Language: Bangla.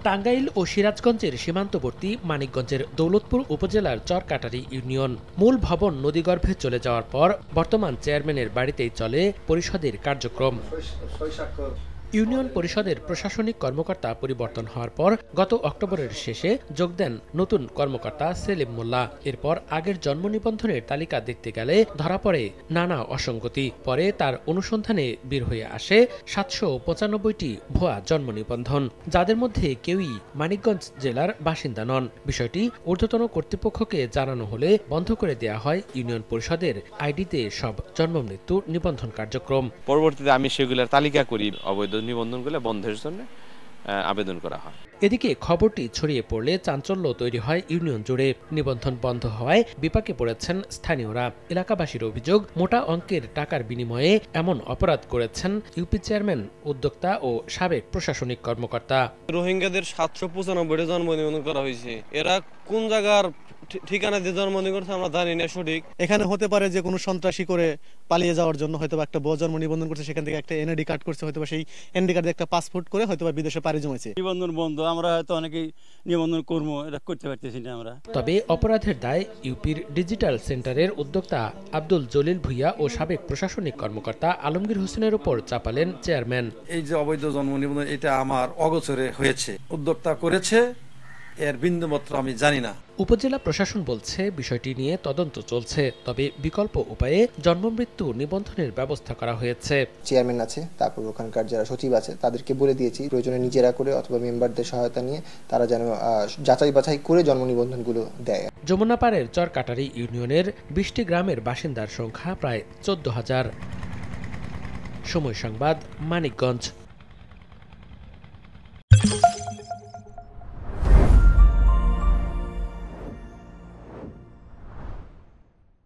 টাঙ্গাইল ও সিরাজগঞ্জের সীমান্তবর্তী মানিকগঞ্জের দৌলতপুর উপজেলার চরকাটারি ইউনিয়ন। মূল ভবন নদীগর্ভে চলে যাওয়ার পর বর্তমান চেয়ারম্যানের বাড়িতেই চলে পরিষদের কার্যক্রম। ইউনিয়ন পরিষদের প্রশাসনিক কর্মকর্তা পরিবর্তন হওয়ার পর গত অক্টোবরের শেষে যোগ দেন নতুন কর্মকর্তা সেলিম মোল্লা। এরপর আগের জন্ম নিবন্ধনের তালিকা দেখতে গেলে ধরা পড়ে নানা অসঙ্গতি। পরে তার অনুসন্ধানে বের হয়ে আসে ৭৯৫টি ভুয়া জন্ম নিবন্ধন, যাদের মধ্যে কেউই মানিকগঞ্জ জেলার বাসিন্দা নন। বিষয়টি ঊর্ধ্বতন কর্তৃপক্ষকে জানানো হলে বন্ধ করে দেয়া হয় ইউনিয়ন পরিষদের আইডিতে সব জন্ম মৃত্যু নিবন্ধন কার্যক্রম। পরবর্তীতে আমি সেগুলোর তালিকা করি, অবৈধ নিবন্ধনগুলো বন্ধের জন্য আবেদন করা হয়। এদিকে খবরটি ছড়িয়ে পড়লে চাঞ্চল্য তৈরি হয় ইউনিয়ন জুড়ে। নিবন্ধন বন্ধ হওয়ায় বিপাকে পড়েছেন স্থানীয়রা। এলাকাবাসীর অভিযোগ, মোটা অঙ্কের টাকার বিনিময়ে এমন অপরাধ করেছেন ইউপি চেয়ারম্যান, উদ্যোক্তা ও সাবেক প্রশাসনিক কর্মকর্তা। রোহিঙ্গাদের ৭৯৫টা জন্ম নিবন্ধন করা হয়েছে। এরা কোন জায়গার ঠিকানা দিয়ে জন্ম নিবন্ধন করছে আমরা জানি না সঠিক। এখানে হতে পারে যে কোনো সন্ত্রাসী করে পালিয়ে যাওয়ার জন্য হয়তো একটা ভুয়া জন্ম নিবন্ধন করছে, সেখান থেকে একটা এনআইডি কার্ড করছে, হয়তো সেই এনআইডি কার্ডে একটা পাসপোর্ট করে হয়তো বিদেশে পাড়ি জমেছে। নিবন্ধন বন্ধ, আমরা হয়তো অনেকেই নিবন্ধন করবো, এটা করতে পারতেছি না আমরা। তবে অপরাধের দায় ইউপির ডিজিটাল সেন্টারের উদ্যোক্তা আব্দুল জলিল ভুইয়া ও সাবেক প্রশাসনিক কর্মকর্তা আলমগীর হোসেনের উপর চাপালেন চেয়ারম্যান। এই যে অবৈধ জন্ম নিবন্ধন, এটা আমার অগোচরে হয়েছে, উদ্যোক্তা করেছে, এর বিন্দুমাত্র আমি জানি না। উপজেলা প্রশাসন বলছে বিষয়টি নিয়ে তদন্ত চলছে, তবে বিকল্প উপায়ে জন্মমৃত্যু নিবন্ধনের ব্যবস্থা করা হয়েছে। চেয়ারম্যান আছে, তারপর ওখানকার যারা সচিব আছে তাদেরকে বলে দিয়েছি প্রয়োজনে নিজেরা করে অথবা মেম্বারদের সহায়তা নিয়ে তারা যেন যাচাই বাছাই করে জন্ম নিবন্ধনগুলো দেয়। যমুনাপাড়ের চরকাটারি ইউনিয়নের ২০টি গ্রামের বাসিন্দার সংখ্যা প্রায় ১৪,০০০। সময় সংবাদ, মানিকগঞ্জ।